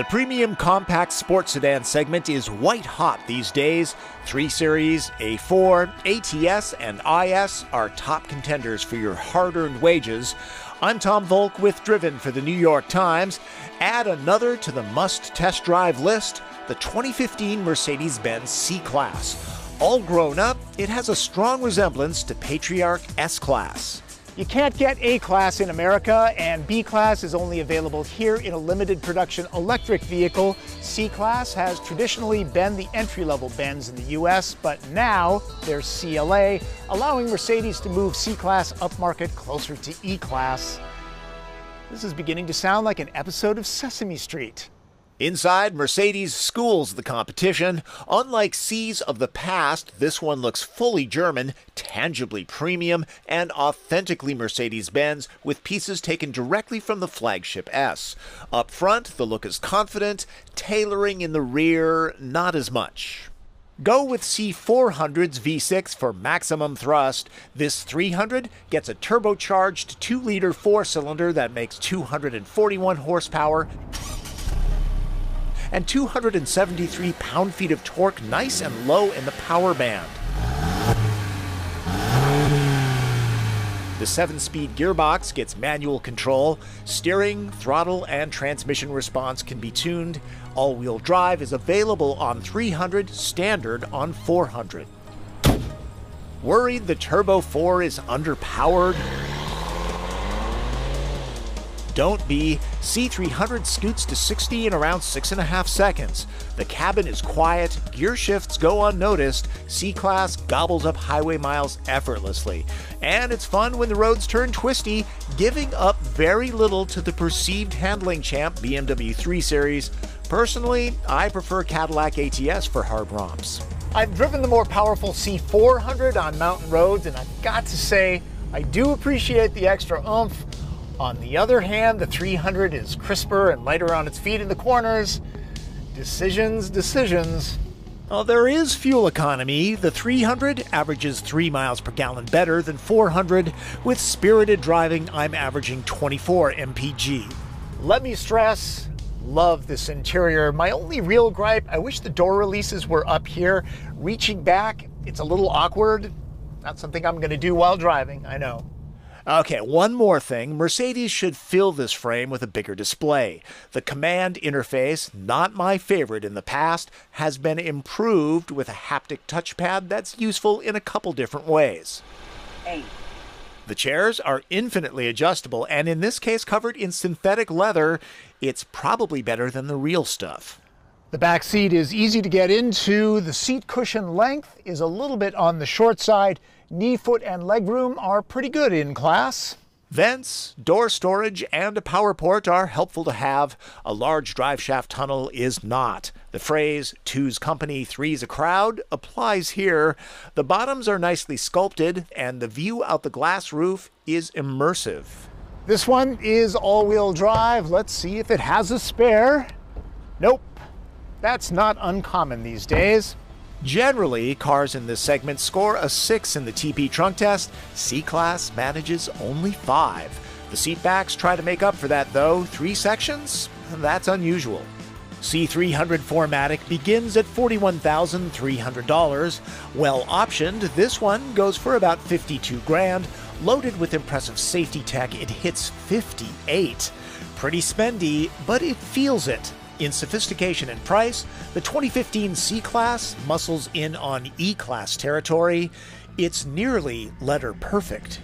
The premium compact sports sedan segment is white hot these days. 3 Series, A4, ATS, and IS are top contenders for your hard-earned wages. I'm Tom Volk with Driven for the New York Times. Add another to the must-test drive list, the 2015 Mercedes-Benz C-Class. All grown up, it has a strong resemblance to Patriarch S-Class. You can't get A-Class in America, and B-Class is only available here in a limited production electric vehicle. C-Class has traditionally been the entry-level Benz in the US, but now there's CLA, allowing Mercedes to move C-Class upmarket closer to E-Class. This is beginning to sound like an episode of Sesame Street. Inside, Mercedes schools the competition. Unlike C's of the past, this one looks fully German, tangibly premium, and authentically Mercedes-Benz, with pieces taken directly from the flagship S. Up front, the look is confident, tailoring in the rear, not as much. Go with C400's V6 for maximum thrust. This 300 gets a turbocharged 2-liter 4-cylinder that makes 241 horsepower and 273 pound-feet of torque, nice and low in the power band. The 7-speed gearbox gets manual control. Steering, throttle, and transmission response can be tuned. All-wheel drive is available on 300, standard on 400. Worried the Turbo 4 is underpowered? Don't be. C300 scoots to 60 in around 6.5 seconds. The cabin is quiet, gear shifts go unnoticed, C-Class gobbles up highway miles effortlessly. And it's fun when the roads turn twisty, giving up very little to the perceived handling champ BMW 3 Series. Personally, I prefer Cadillac ATS for hard romps. I've driven the more powerful C400 on mountain roads, and I've got to say, I do appreciate the extra oomph. On the other hand, the 300 is crisper and lighter on its feet in the corners. Decisions. Well, there is fuel economy. The 300 averages 3 miles per gallon better than 400. With spirited driving, I'm averaging 24 mpg. Let me stress, love this interior. My only real gripe, I wish the door releases were up here. Reaching back, it's a little awkward. Not something I'm going to do while driving, I know. Okay, one more thing. Mercedes should fill this frame with a bigger display. The command interface, not my favorite in the past, has been improved with a haptic touchpad that's useful in a couple different ways. 8. The chairs are infinitely adjustable, and in this case covered in synthetic leather. It's probably better than the real stuff. The back seat is easy to get into. The seat cushion length is a little bit on the short side. Knee, foot, and legroom are pretty good in class. Vents, door storage, and a power port are helpful to have. A large driveshaft tunnel is not. The phrase, two's company, three's a crowd, applies here. The bottoms are nicely sculpted, and the view out the glass roof is immersive. This one is all-wheel drive. Let's see if it has a spare. Nope. That's not uncommon these days. Generally, cars in this segment score a 6 in the TP trunk test. C-Class manages only 5. The seatbacks try to make up for that, though. 3 sections? That's unusual. C300 4MATIC begins at $41,300. Well optioned, this one goes for about $52,000. Loaded with impressive safety tech, it hits $58,000. Pretty spendy, but it feels it. In sophistication and price, the 2015 C-Class muscles in on E-Class territory. It's nearly letter perfect.